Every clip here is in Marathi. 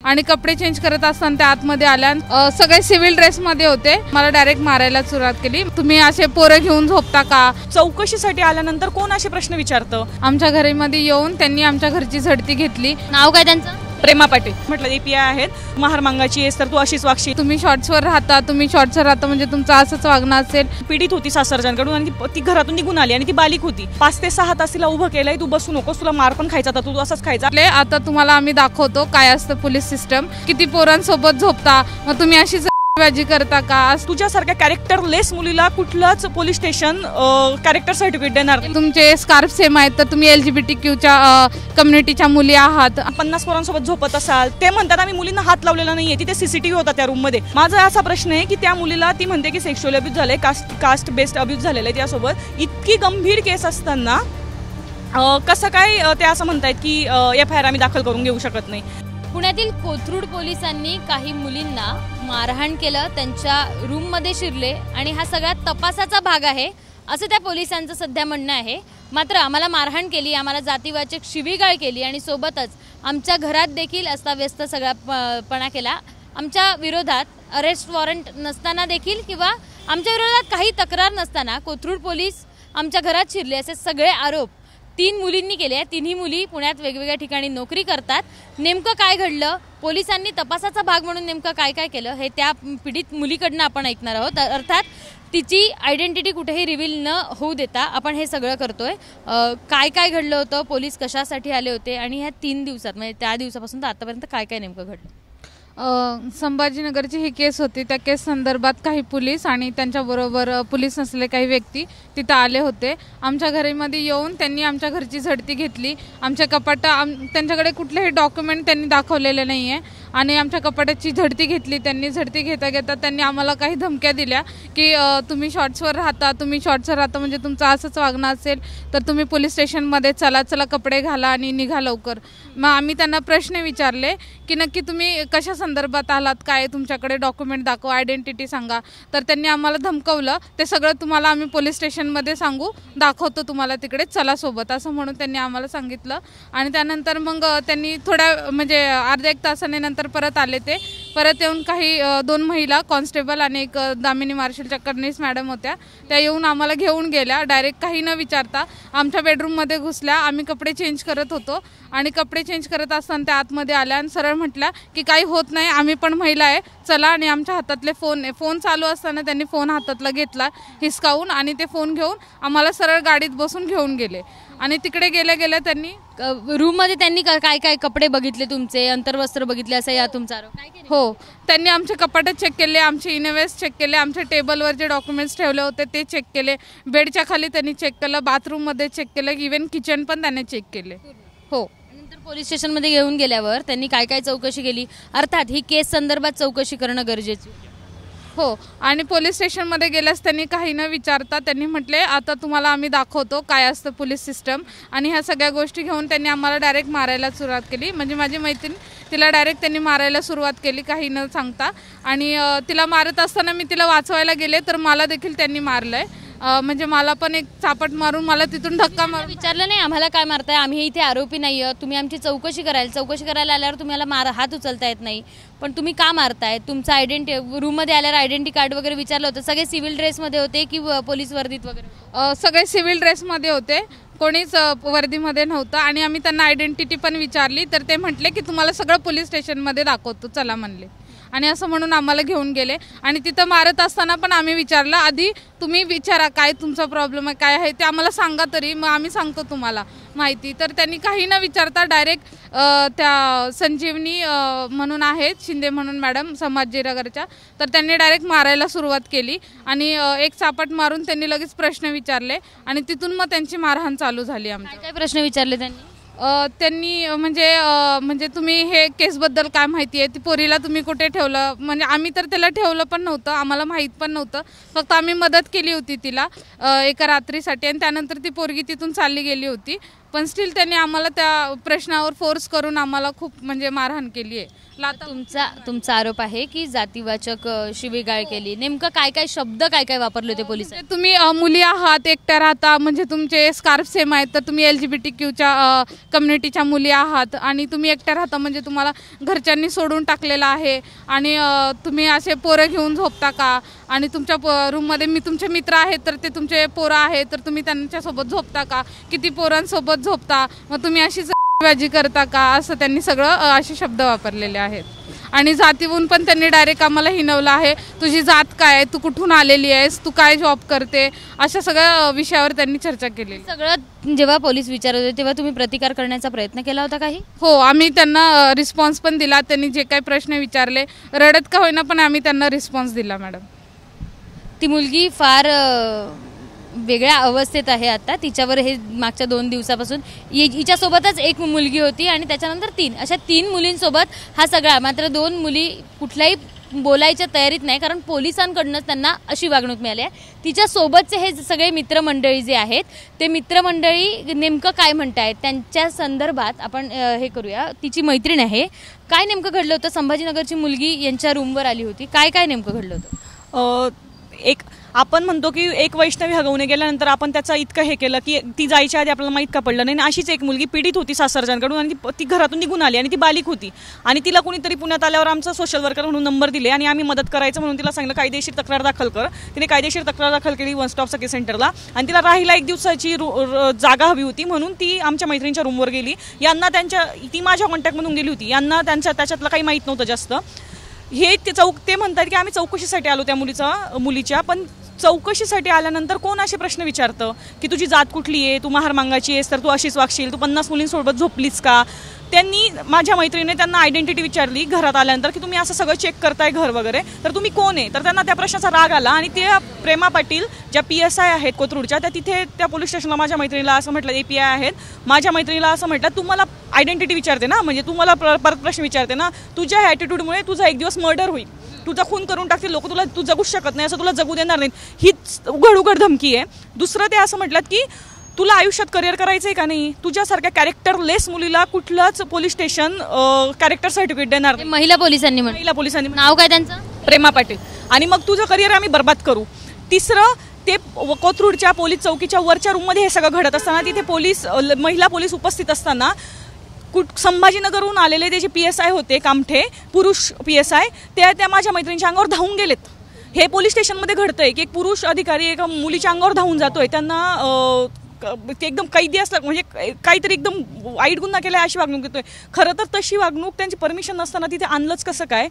आणि कपडे चेंज करत असताना त्या आतमध्ये आल्या, सगळे सिव्हिल ड्रेसमध्ये होते. मला डायरेक्ट मारायला सुरुवात केली. तुम्ही असे पोरं घेऊन झोपता का? चौकशीसाठी आल्यानंतर कोण असे प्रश्न विचारतं? आमच्या घरामध्ये येऊन त्यांनी आमच्या घरची झडती घेतली. नाव काय त्यांचं? प्रेमा पाटील. म्हटलं API आहेत, महार मागायची आहेस तर तू अशीच वागशील. तुम्ही शॉर्ट्सवर राहता, तुम्ही शॉर्ट्सवर राहता म्हणजे तुमचं असंच वागणं असेल. पीडित होती सासरच्यांकडून आणि ती घरातून निघून आली आणि ती बालिक होती. 5 ते 6 तास तिला उभं केलंय, तू बसू नकोस, तुला मार पण खायचा, तू असंच खायचा. आता तुम्हाला आम्ही दाखवतो काय असतं पोलीस सिस्टम. किती पोरांसोबत झोपता, मग तुम्ही अशीच बाजी करता का? तुझ्यासारख्या कॅरेक्टरलेस मुलीला कुठलंच पोलीस स्टेशन कॅरेक्टर सर्टिफिकेट देणार नाही. तुमचे स्कार्फ सेम आहेत तर तुम्ही LGBTQच्या कम्युनिटीच्या मुली आहात. 50 पोरांसोबत झोपत असाल. ते म्हणतात आम्ही मुलींना हात लावलेला नाहीये. तिथे CCTV होता त्या रूम मध्ये. माझा असा प्रश्न आहे की त्या मुलीला ती म्हणते की सेक्शुअल अब्यूज झाले, कास्ट बेस्ड अब्यूज झालेले आहे त्यासोबत. इतकी गंभीर केस असताना कसं काय ते असं म्हणतायत की FIR आम्ही दाखल करून घेऊ शकत नाही. पुण्यातील कोथरूड पोलिसांनी काही मुलींना मारहाण केलं, त्यांच्या रूममध्ये शिरले आणि हा सगळा तपासाचा भाग आहे असं त्या पोलिसांचं सध्या म्हणणं आहे. मात्र आम्हाला मारहाण केली, आम्हाला जातीवाचक शिवीगाळ केली आणि सोबतच आमच्या घरात देखील अस्ताव्यस्त सगळापणा केला. आमच्या विरोधात अरेस्ट वॉरंट नसताना देखील किंवा आमच्या विरोधात काही तक्रार नसताना कोथरूड पोलीस आमच्या घरात शिरले असे सगळे आरोप 3 मुलींनी केले. 3ही मुली पुण्यात वेगवेगळ्या ठिकाणी नोकरी करतात. नेमकं काय घडलं, पोलिसांनी तपासाचा भाग म्हणून नेमकं काय काय केलं हे त्या पीडित मुलीकडनं आपण ऐकणार आहोत. अर्थात तिची आयडेंटिटी कुठेही रिव्हील न होऊ देता आपण हे सगळं करतोय. काय काय घडलं होतं, पोलीस कशासाठी आले होते आणि ह्या 3 दिवसात म्हणजे त्या दिवसापासून तर आतापर्यंत काय काय नेमकं घडलं. संभाजीनगरची ही केस होती. त्या केस संदर्भात काही पोलीस आणि त्यांच्याबरोबर पोलीस नसलेले काही व्यक्ती तिथं आले होते. आमच्या घरामध्ये येऊन त्यांनी आमच्या घरची झडती घेतली. आमच्या त्यांच्याकडे कुठलेही डॉक्युमेंट त्यांनी दाखवलेले नाही आहे आणि आमच्या कपाटाची झडती घेतली त्यांनी. झडती घेता घेता त्यांनी आम्हाला काही धमक्या दिल्या की तुम्ही शॉर्ट्सवर राहता, तुम्ही शॉर्ट्सवर राहता म्हणजे तुमचं असंच वागणं असेल तर तुम्ही पोलीस स्टेशनमध्ये चला कपडे घाला आणि निघा लवकर. मग आम्ही त्यांना प्रश्न विचारले की नक्की तुम्ही कशा संदर्भात आलात, काय तुमच्याकडे डॉक्युमेंट दाखवा, आयडेंटिटी सांगा. तर त्यांनी आम्हाला धमकवलं, ते सगळं तुम्हाला आम्ही पोलीस स्टेशनमध्ये सांगू, दाखवतो तुम्हाला तिकडे, चला सोबत असं म्हणून त्यांनी आम्हाला सांगितलं. आणि त्यानंतर मग त्यांनी थोड्या म्हणजे अर्ध्या 1 तासाने नंतर परत आले. ते परत येऊन काही 2 महिला कॉन्स्टेबल आणि एक दामिनी मार्शलच्या कर्निस मॅडम होत्या, त्या येऊन आम्हाला घेऊन गेल्या. डायरेक्ट काही न विचारता आमच्या बेडरूममध्ये घुसल्या. आम्ही कपडे चेंज करत होतो आणि कपडे चेंज करत असताना त्या आतमध्ये आल्या आणि सरळ म्हटल्या की काही होत नाही, आम्ही पण महिला आहे, चला. आणि आमच्या हातातले फोन चालू असताना त्यांनी फोन हातातला घेतला हिसकावून आणि ते फोन घेऊन आम्हाला सरळ गाडीत बसून घेऊन गेले. आणि तिकडे गेल्या त्यांनी रूममध्ये त्यांनी काय काय कपडे बघितले, तुमचे अंतर्वस्त्र बघितले असं या तुमचा आरोप? हो, त्यांनी आमचे कपाटे चेक केले, आमचे इनवेस चेक केले, आमच्या टेबलवर जे डॉक्युमेंट्स ठेवले होते ते चेक केले, बेडच्या खाली त्यांनी चेक केलं, बाथरूममध्ये चेक केलं, इव्हन किचन पण त्यांनी चेक केले. हो. नंतर पोलीस स्टेशनमध्ये घेऊन गेल्यावर त्यांनी काय काय चौकशी केली? अर्थात ही केस संदर्भात चौकशी करणं गरजेचं. हो, आणि पोलीस स्टेशनमध्ये गेल्यास त्यांनी काही न विचारता त्यांनी म्हटले आता तुम्हाला आम्ही दाखवतो काय असतं पोलीस सिस्टम. आणि ह्या सगळ्या गोष्टी घेऊन त्यांनी आम्हाला डायरेक्ट मारायला सुरुवात केली. म्हणजे माझी मैत्रीण, तिला डायरेक्ट त्यांनी मारायला सुरुवात केली काही न सांगता. आणि तिला मारत असताना मी तिला वाचवायला गेले तर मला देखील त्यांनी मारलंय. म्हणजे मला पण एक चापट मारून मला तिथून धक्का मारून विचारलं नाही आम्हाला काय मारताय, आम्ही इथे आरोपी नाही आहोत, तुम्ही आमची चौकशी करायला आल्यावर तुम्हाला हात उचलता येत नाही, पण तुम्ही का मारताय? तुमचं रूममध्ये आल्यावर आयडेंटिटी कार्ड वगैरे विचारलं होतं. सगळे सिव्हिल ड्रेसमध्ये होते की पोलीस वर्दीत वगैरे? सगळे सिव्हिल ड्रेसमध्ये होते, कोणीच वर्दीमध्ये नव्हतं. आणि आम्ही त्यांना आयडेंटिटी पण विचारली तर ते म्हटले की तुम्हाला सगळं पोलीस स्टेशनमध्ये दाखवतो, चला म्हणले. आणि असं म्हणून आम्हाला घेऊन गेले. आणि तिथं मारत असताना पण आम्ही विचारलं आधी तुम्ही विचारा काय तुमचा प्रॉब्लेम आहे, काय आहे ते आम्हाला सांगा तरी, मग आम्ही सांगतो तुम्हाला माहिती. तर त्यांनी काही न विचारता डायरेक्ट त्या संजीवनी म्हणून आहेत शिंदे म्हणून मॅडम संभाजीनगरच्या, तर त्यांनी डायरेक्ट मारायला सुरुवात केली. आणि एक चापट मारून त्यांनी लगेच प्रश्न विचारले आणि तिथून मग त्यांची मारहाण चालू झाली. आमच्या काय प्रश्न विचारले त्यांनी म्हणजे तुम्ही हे केसबद्दल काय माहिती आहे, ती पोरीला तुम्ही कुठे ठेवलं, म्हणजे आम्ही तर त्याला ठेवलं पण नव्हतं, आम्हाला माहीत पण नव्हतं, फक्त आम्ही मदत केली होती तिला एका रात्रीसाठी. आणि त्यानंतर ती पोरगी तिथून चालली गेली होती. पण स्टील त्यांनी आम्हाला त्या प्रश्नावर फोर्स करून आम्हाला खूप म्हणजे मारहाण केली आहे. तुमचा आरोप आहे की जातीवाचक शिवीगाळ केली. नेमकं काय काय शब्द काय वापरले होते पोलिस? तुम्ही मुली आहात, एकट्या राहता, म्हणजे तुमचे स्कार्फ सेम आहेत, तर तुम्ही LGBTQ कम्युनिटीच्या मुली आहात आणि तुम्ही एकट्या राहता म्हणजे तुम्हाला घरच्यांनी सोडून टाकलेलं आहे आणि तुम्ही असे पोरं घेऊन झोपता का? आणि तुमच्या रूममध्ये तुमचे मित्र आहेत तर ते तुमचे पोरं आहेत तर तुम्ही त्यांच्यासोबत झोपता का? किती पोरांसोबत झोपता? मग तुम्ही अशी बाजी करता का? असं त्यांनी सगळं असे शब्द वापरलेले आहेत. आणि जातीवरून पण त्यांनी डायरेक्ट आम्हाला हिणवलं आहे. तुझी जात काय, तू कुठून आलेली आहेस, तू काय जॉब करते, अशा सगळ्या विषयावर त्यांनी चर्चा केली. सगळं जेव्हा पोलीस विचारत होते तेव्हा तुम्ही प्रतिकार करण्याचा प्रयत्न केला होता काही? हो, आम्ही त्यांना रिस्पॉन्स पण दिला. त्यांनी जे काही प्रश्न विचारले, रडत का होईना पण आम्ही त्यांना रिस्पॉन्स दिला. मॅडम, ती मुलगी फार वेगळ्या अवस्थेत आहे आता. तिच्यावर हे मागच्या 2 दिवसापासून हिच्यासोबतच एक मुलगी होती आणि त्याच्यानंतर 3 अशा 3 मुलींसोबत हा सगळा. मात्र 2 मुली कुठल्याही बोलायच्या तयारीत नाही कारण पोलिसांकडूनच त्यांना अशी वागणूक मिळाली आहे. तिच्यासोबतचे हे सगळे मित्रमंडळी जे आहेत ते मित्रमंडळी नेमकं काय म्हणतायत त्यांच्या संदर्भात आपण हे करूया. तिची मैत्रीण आहे. काय नेमकं घडलं होतं? संभाजीनगरची मुलगी यांच्या रूमवर आली होती. काय नेमकं घडलं होतं? एक आपण म्हणतो की एक वैष्णवी हगवणे गेल्यानंतर आपण त्याचा इतकं हे केलं की ती जायच्या आधी आपल्याला माहीत का पडलं नाही. अशीच एक मुलगी पीडित होती सासरच्यांकडून आणि ती घरातून निघून आली आणि ती बालिक होती आणि तिला कुणीतरी पुण्यात आल्यावर आमचं सोशल वर्कर म्हणून नंबर दिले आणि आम्ही मदत करायचं म्हणून तिला सांगितलं कायदेशीर तक्रार दाखल कर. तिने कायदेशीर तक्रार दाखल केली वन स्टॉप सखी सेंटरला आणि तिला राहायला 1 दिवसाची जागा हवी होती म्हणून ती आमच्या मैत्रिणीच्या रूमवर गेली. यांना ती माझ्या कॉन्टॅक्टमधून गेली होती. यांना त्याच्यातलं काही माहीत नव्हतं जास्त. ते म्हणतात की आम्ही चौकशीसाठी आलो त्या मुलीच्या. पण चौकशीसाठी आल्यानंतर कोण असे प्रश्न विचारतं की तुझी जात कुठली आहे, तू महार मागायची आहेस तर तू अशीच वागशील, तू 50 मुलींसोबत झोपलीस का? त्यांनी माझ्या मैत्रिणीने त्यांना आयडेंटिटी विचारली घरात आल्यानंतर की तुम्ही असं सगळं चेक करताय घर वगैरे, तर तुम्ही कोण आहे? तर त्यांना त्या प्रश्नाचा राग आला आणि ते प्रेमा पाटील ज्या PSI आहेत कोथरूडच्या, त्या तिथे त्या पोलीस स्टेशनला माझ्या मैत्रिणीला असं म्हटलं, API आहेत, माझ्या मैत्रिणीला असं म्हटलं तुम्हाला आयडेंटिटी विचारते ना, म्हणजे तुम्हाला परत प्रश्न विचारते ना, तुझ्या ॲटिट्यूडमुळे तुझा एक दिवस मर्डर होईल, तुझा खून करून टाकतील लोक, तू जगूच शकत नाही, असं तुला जगू देणार नाहीत. हीच उघड धमकी आहे. दुसरं ते असं म्हटलं की तुला आयुष्यात करिअर करायचं आहे का नाही, तुझ्यासारख्या कॅरेक्टरलेस मुलीला कुठलंच पोलीस स्टेशन कॅरेक्टर सर्टिफिकेट देणार नाही. महिला पोलिसांनी नाव काय त्यांचं? प्रेमा पाटील. आणि मग तुझं करिअर आम्ही बर्बाद करू. तिसरं, ते कोथरूडच्या पोलीस चौकीच्या वरच्या रूममध्ये हे सगळं घडत असताना तिथे महिला पोलीस उपस्थित असताना संभाजीनगरहून आलेले ते जे PSI होते कामठे, पुरुष PSI, त्या माझ्या मैत्रिणीच्या अंगावर धावून गेलेत. हे पोलीस स्टेशनमध्ये घडतंय की एक पुरुष अधिकारी एका मुलीच्या अंगावर धावून जातोय. त्यांना ते एकदम कैदी असतात, म्हणजे काहीतरी एकदम वाईट गुन्हा केला अशी वागणूक देतोय. खरं तर तशी वागणूक त्यांची परमिशन नसताना तिथे आणलंच कसं काय?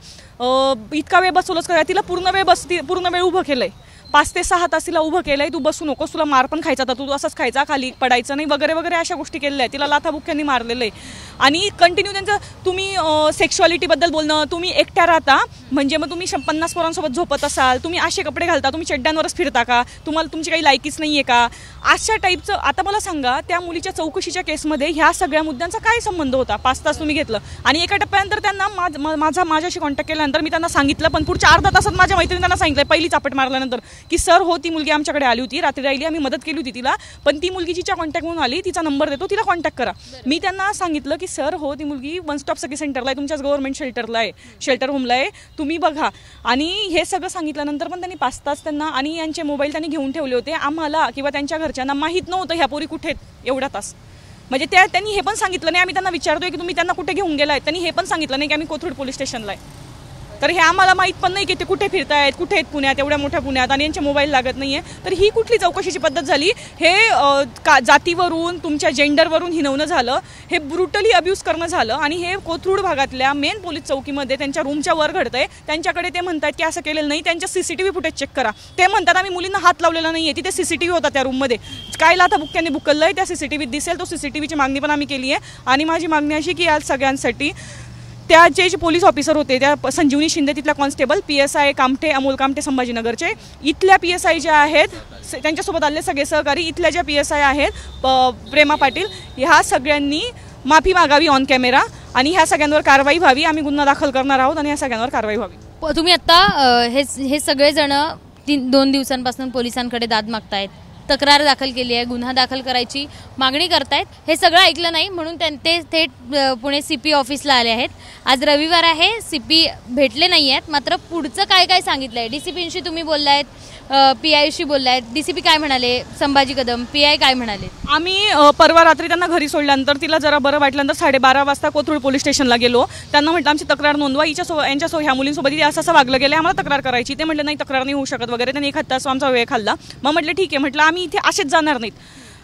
इतका वेळ बसवलंच काय? तिला पूर्ण वेळ उभं केलंय. 5 ते 6 तास तिला उभं केलंय. तू बसू नकोस, तुला मार पण खायचा, तू असंच खायचा, खाली पडायचं नाही वगैरे वगैरे अशा गोष्टी केलेल्या आहेत. तिला लाथाबुक्क्यांनी मारलेलं आहे. आणि कंटिन्यू त्यांचं तुम्ही सेक्शुअलिटीबद्दल बोलणं, तुम्ही एकट्या राहता म्हणजे मग तुम्ही 50 पोरांसोबत झोपत असाल, तुम्ही असे कपडे घालता, तुम्ही चड्ड्यांवरच फिरता का, तुम्हाला तुमची काही लायकीच नाही आहे का, अशा टाईपचं. आता मला सांगा, त्या मुलीच्या चौकशीच्या केसमध्ये ह्या सगळ्या मुद्द्यांचा काय संबंध होता? 5 तास तुम्ही घेतलं आणि एका टप्प्यानंतर त्यांना माझ्याशी कॉन्टॅक्ट केल्यानंतर मी त्यांना सांगितलं, पण पुढच्या अर्धा तासात माझ्या मैत्रिणी त्यांना सांगितलं पहिली चापट मारल्यानंतर की सर हो, ती मुलगी आमच्याकडे आली होती, रात्री राहिली, आम्ही मदत केली होती तिला, पण ती मुलगी जिच्या कॉन्टॅक्ट म्हणून आली, तिचा नंबर देतो, तिला कॉन्टॅक्ट करा. मी त्यांना सांगितलं की सर हो, ती मुलगी वन स्टॉप सखी सेंटरला आहे, तुमच्याच गव्हर्नमेंट शेल्टर होमला आहे, तुम्ही बघा. आणि हे सगळं सांगितल्यानंतर पण त्यांनी 5 तास त्यांना आणि यांचे मोबाईल त्यांनी घेऊन ठेवले होते. आम्हाला किंवा त्यांच्या घरच्यांना माहीत नव्हतं ह्या पोरी कुठे आहेत एवढा तास. म्हणजे त्यांनी हे पण सांगितलं नाही. आम्ही त्यांना विचारतोय की तुम्ही त्यांना कुठे घेऊन गेलाय, त्यांनी हे पण सांगितलं नाही की आम्ही कोथरूड पोलीस स्टेशनला आहे. तर हे आम्हाला माहीत पण नाही की ते कुठे फिरतायत, कुठे आहेत पुण्यात, एवढ्या मोठ्या पुण्यात, आणि यांचे मोबाईल लागत नाहीये. तर ही कुठली चौकशीची पद्धत झाली? हे जातीवरून, तुमच्या जेंडरवरून हिणवणं झालं, हे ब्रुटली अब्यूज करणं झालं. आणि हे कोथरूड भागातल्या मेन पोलीस चौकीमध्ये त्यांच्या रूमच्या वर घडतंय. त्यांच्याकडे ते म्हणतात की असं केलेलं नाही, त्यांच्या CCTV फुटेज चेक करा. ते म्हणतात आम्ही मुलींना हात लावलेला नाहीये, तिथे CCTV होता त्या रूममध्ये, काय लाथाबुक्क्यांनी बुकललंय त्या CCTV दिसेल. तो CCTVची मागणी पण आम्ही केली आहे. आणि माझी मागणी अशी की आज सगळ्यांसाठी त्या जे पोलीस ऑफिसर होते, त्या संजीवनी शिंदे तिथल्या कॉन्स्टेबल, PSI कामठे, अमोल कामठे संभाजीनगरचे, इथल्या PSI ज्या आहेत त्यांच्यासोबत आले सगळे सहकारी, इथल्या ज्या PSI आहेत प्रेमा पाटील, ह्या सगळ्यांनी माफी मागावी ऑन कॅमेरा आणि ह्या सगळ्यांवर कारवाई व्हावी. आम्ही गुन्हा दाखल करणार आहोत आणि ह्या सगळ्यांवर कारवाई व्हावी. तुम्ही आता हे सगळेजण 2 दिवसांपासून पोलिसांकडे दाद मागतायत, तक्रार दाखल केली आहे, गुन्हा दाखल करायची मागणी करतायत. हे सगळं ऐकलं नाही म्हणून ते थेट पुणे CP ऑफिसला आले आहेत. आज रविवार आहे, CP भेटले नाही आहेत. मात्र पुढचं काय काय सांगितलं आहे, DCPशी तुम्ही बोललायत, PIशी बोललायत, DCP काय म्हणाले, संभाजी कदम PI काय म्हणाले? आम्ही परवा रात्री त्यांना घरी सोडल्यानंतर तिला जरा बरं वाटल्यानंतर 12:30 वाजता कोथरूड पोलीस स्टेशनला गेलो. त्यांना म्हटलं आमची तक्रार नोंदवा, यांच्यासोबत ह्या मुलींसोबत असं वागलं गेलं, आम्हाला तक्रार करायची. ते म्हटलं नाही तक्रार नाही होऊ शकत वगैरे. त्यांनी 1 तास आमचा वेळ खाल्ला. मग म्हटलं ठीक आहे, म्हटलं आम्ही इथे असेच जाणार नाहीत,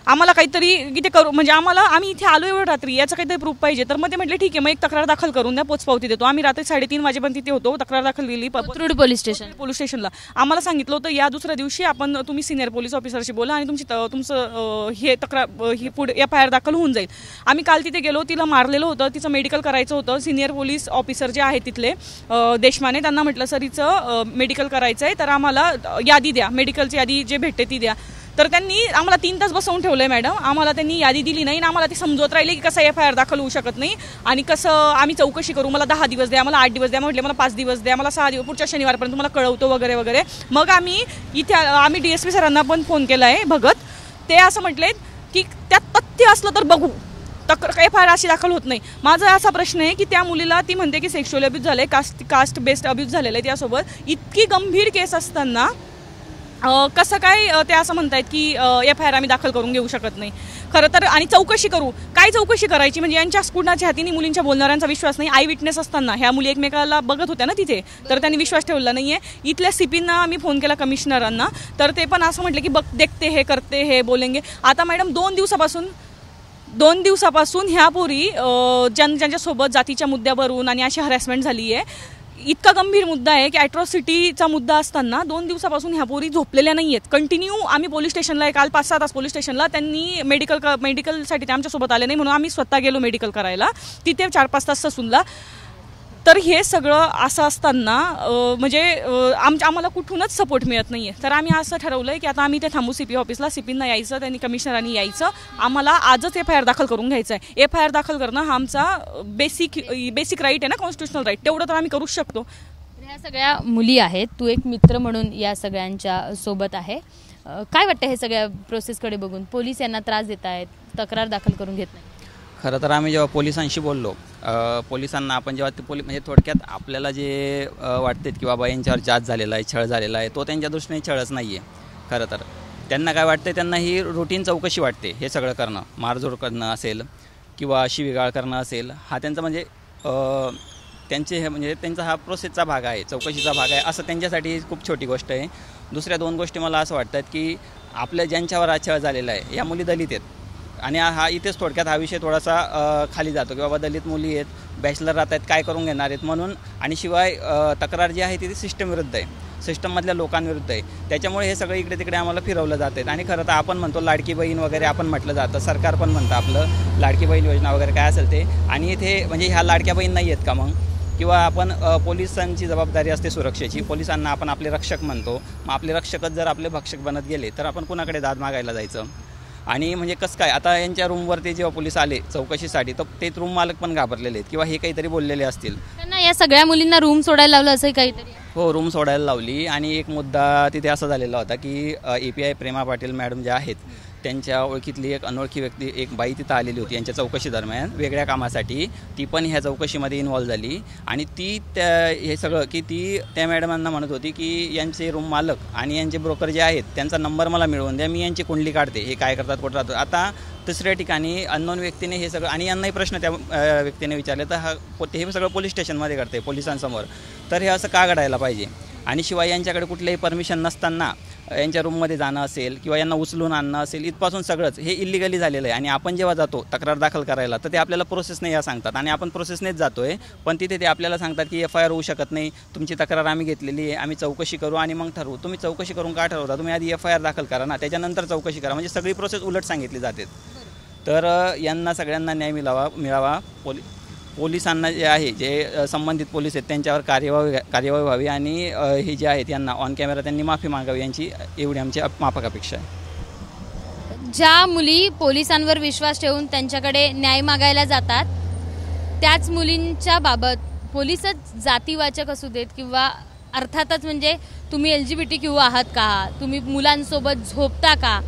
आम्हाला काहीतरी इथे करू, म्हणजे आम्ही इथे आलो एवढं रात्री, याचं काहीतरी प्रूफ पाहिजे. तर मग ते म्हटले ठीक आहे, मग एक तक्रार दाखल करून द्या, पोचपावती देतो. आम्ही रात्री 3:30 वाजेपर्यंत तिथे होतो, तक्रार दाखल केली कोथरूड पोलीस स्टेशनला. आम्हाला सांगितलं होतं या दुसऱ्या दिवशी तुम्ही सिनियर पोलीस ऑफिसरशी बोला आणि तुमचं हे तक्रार ही पुढे FIR दाखल होऊन जाईल. आम्ही काल तिथे गेलो, तिला मारलेलं होतं, तिचं मेडिकल करायचं होतं. सिनियर पोलीस ऑफिसर जे आहेत तिथले देशमाने, त्यांना म्हटलं सर हिचं मेडिकल करायचं आहे, तर आम्हाला यादी द्या, मेडिकलची यादी जे भेटते ती द्या. तर त्यांनी आम्हाला 3 तास बसवून ठेवलंय मॅडम. आम्हाला त्यांनी यादी दिली नाही आणि आम्हाला ते समजवत राहिले की कसं FIR दाखल होऊ शकत नाही आणि कसं आम्ही चौकशी करू, मला 10 दिवस द्या, मला 8 दिवस द्या, म्हटले मला 5 दिवस द्या, मला 6 दिवस, पुढच्या शनिवारपर्यंत तुम्हाला कळवतो वगैरे वगैरे. मग आम्ही DSP सरांना पण फोन केला आहे भगत. ते असं म्हटले की त्यात तथ्य असलं तर बघू, FIR अशी दाखल होत नाही. माझा असा प्रश्न आहे की त्या मुलीला ती म्हणते की सेक्शुअल अब्यूज झाले, कास्ट बेस्ड अब्यूज झालेलं आहे. त्यासोबत इतकी गंभीर केस असताना कसं काय ते असं म्हणतायत की FIR आम्ही दाखल करून घेऊ शकत नाही. खरं तर आणि चौकशी करू, काय चौकशी करायची, म्हणजे यांच्या कुणाच्या हातीने मुलींच्या बोलणाऱ्यांचा विश्वास नाही. आय विटनेस असताना ह्या मुली एकमेकाला बघत होत्या ना तिथे, तर त्यांनी विश्वास ठेवला नाहीये. इथल्या CPना आम्ही फोन केला, कमिशनरांना, तर ते पण असं म्हटलं की बघ देखते हे करते हे बोलेंगे. आता मॅडम 2 दिवसापासून ह्या पोरी ज्यांच्यासोबत जातीच्या मुद्द्यावरून आणि अशी हरॅसमेंट झाली आहे, इतका गंभीर मुद्दा आहे की ॲट्रॉसिटीचा मुद्दा असताना 2 दिवसापासून ह्या पोरी झोपलेल्या नाही आहेत. कंटिन्यू आम्ही पोलीस स्टेशनला काल 5-6 तास पोलीस स्टेशनला, त्यांनी मेडिकलसाठी ते आमच्यासोबत आले नाही म्हणून आम्ही स्वतः गेलो मेडिकल करायला, तिथे 4-5 तास ससूनला. तर हे सगळं असं असताना म्हणजे आम्हाला कुठूनच सपोर्ट मिळत नाही आहे. तर आम्ही असं ठरवलं आहे की आता आम्ही ते थांबू CP ऑफिसला, CPना यायचं, त्यांनी कमिशनरांनी यायचं, आम्हाला आजच FIR दाखल करून घ्यायचं आहे. FIR दाखल करणं हा आमचा बेसिक राईट आहे ना, कॉन्स्टिट्युशनल राईट, तेवढं तर आम्ही करू शकतो. ह्या सगळ्या मुली आहेत, तू एक मित्र म्हणून या सगळ्यांच्या सोबत आहे, काय वाटतं हे सगळ्या प्रोसेसकडे बघून? पोलीस यांना त्रास देत आहेत, तक्रार दाखल करून घेत नाही. खरं तर आम्ही जेव्हा पोलिसांशी बोललो, पोलिसांना आपण जेव्हा ते म्हणजे थोडक्यात आपल्याला जे वाटते की बाबा यांच्यावर जाच झालेला आहे, छळ झालेला आहे, तो त्यांच्या दृष्टीने छळच नाही आहे. खरं तर त्यांना काय वाटते, त्यांना ही रुटीन चौकशी वाटते. हे सगळं करणं, मारझोड करणं असेल किंवा शिवीगाळ करणं असेल, हा त्यांचा म्हणजे त्यांचा हा प्रोसेसचा भाग आहे, चौकशीचा भाग आहे, असं त्यांच्यासाठी खूप छोटी गोष्ट आहे. दुसऱ्या 2 गोष्टी मला असं वाटतात की आपल्या ज्यांच्यावर हा छळ झालेला आहे, या मुली दलित आहेत आणि इथेच थोडक्यात हा विषय थोडासा खाली जातो की बाबा दलित मुली आहेत, बॅचलर राहत आहेत, काय करून घेणार आहेत म्हणून. आणि शिवाय तक्रार जी आहे ती सिस्टम विरुद्ध आहे, सिस्टममधल्या लोकांविरुद्ध आहे. त्याच्यामुळे हे सगळं इकडे तिकडे आम्हाला फिरवलं जातं. आणि खरं तर आपण म्हणतो लाडकी बहीण वगैरे आपण म्हटलं जातं, सरकार पण म्हणतं आपलं लाडकी बहीण योजना वगैरे काय असेल ते, आणि इथे म्हणजे ह्या लाडक्या बहीण नाही आहेत का मग? किंवा आपण पोलिसांची जबाबदारी असते सुरक्षेची, पोलिसांना आपण आपले रक्षक म्हणतो, मग आपले रक्षकच जर आपले भक्षक बनत गेले तर आपण कुणाकडे दाद मागायला जायचं? आणि म्हणजे कसं काय, आता यांच्या रूमवरती जेव्हा पोलीस आले चौकशीसाठी, तर ते रूम मालक पण घाबरलेले आहेत किंवा हे काहीतरी बोललेले असतील. त्यांना या सगळ्या मुलींना रूम सोडायला लावलं असं काहीतरी? हो, रूम सोडायला लावली. आणि एक मुद्दा तिथे असा झालेला होता की API प्रेमा पाटील मॅडम ज्या आहेत, त्यांच्या ओळखीतली एक अनोळखी व्यक्ती, एक बाई तिथं आलेली होती यांच्या चौकशी दरम्यान वेगळ्या कामासाठी, ती पण ह्या चौकशीमध्ये इन्व्हॉल्व झाली. आणि हे सगळं की ती त्या मॅडमांना म्हणत होती की यांचे रूम मालक आणि यांचे ब्रोकर जे आहेत त्यांचा नंबर मला मिळवून द्या, मी यांची कुंडली काढते, हे काय करतात, कुठं राहतात. आता तिसऱ्या ठिकाणी अननोन व्यक्तीने हे सगळं, आणि यांनाही प्रश्न त्या व्यक्तीने विचारले, तर हे सगळं पोलीस स्टेशनमध्ये करते पोलिसांसमोर, तर हे असं का घडायला पाहिजे? आणि शिवाय यांच्याकडे कुठलेही परमिशन नसताना यांच्या रूममध्ये जाणं असेल किंवा यांना उचलून आणणं असेल, इथपासून सगळंच हे इलिगली झालेलं आहे. आणि आपण जेव्हा जातो तक्रार दाखल करायला, तर ते आपल्याला प्रोसेस नाही या सांगतात, आणि आपण प्रोसेसनेच जातो आहे, पण तिथे ते आपल्याला सांगतात की FIR होऊ शकत नाही, तुमची तक्रार आम्ही घेतलेली आहे, आम्ही चौकशी करू आणि मग ठरवू. तुम्ही चौकशी करून का ठरवता? तुम्ही आधी FIR दाखल करा ना, त्याच्यानंतर चौकशी करा. म्हणजे सगळी प्रोसेस उलट सांगितली जाते. तर यांना सगळ्यांना न्याय मिळावा. पोलिसांना जे आहे, जे संबंधित पोलीस आहेत त्यांच्यावर कार्यवाही व्हावी, आणि हे जे आहेत यांना ऑन कॅमेरा त्यांनी माफी मागावी, यांची एवढी आमची माफक अपेक्षा आहे. ज्या मुली पोलिसांवर विश्वास ठेवून त्यांच्याकडे न्याय मागायला जातात, त्याच मुलींच्या बाबत पोलीसच जातीवाचक असू देत किंवा अर्थातच म्हणजे तुम्ही LGBTQ आहात का, तुम्ही मुलांसोबत झोपता का,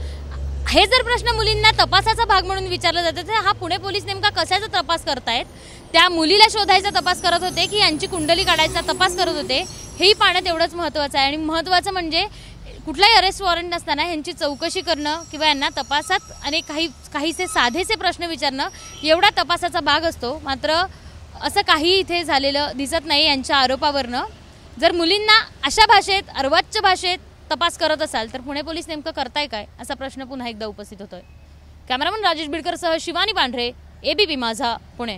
हे जर प्रश्न मुलींना तपासाचा भाग म्हणून विचारला जातो तर हा पुणे पोलीस नेमका कशाचा तपास करतायत? त्या मुलीला शोधायचा तपास करत होते की यांची कुंडली काढायचा तपास करत होते, हेही पाहणं तेवढंच महत्त्वाचं आहे. आणि महत्त्वाचं म्हणजे कुठलाही अरेस्ट वॉरंट नसताना यांची चौकशी करणं किंवा यांना तपासात आणि काहीसे साधेसे प्रश्न विचारणं एवढा तपासाचा भाग असतो. मात्र असं काही इथे झालेलं दिसत नाही यांच्या आरोपावरनं. जर मुलींना अशा भाषेत, अर्वाच्य भाषेत तपास करत असाल तर पुणे पोलीस नेमकं करताय काय, असा प्रश्न पुन्हा एकदा उपस्थित होतोय. कॅमेरामन राजेश बिडकरसह शिवानी पांढरे, एबीपी माझा, पुणे.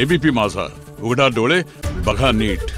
एबीपी माझा, उघडा डोळे बघा नीट.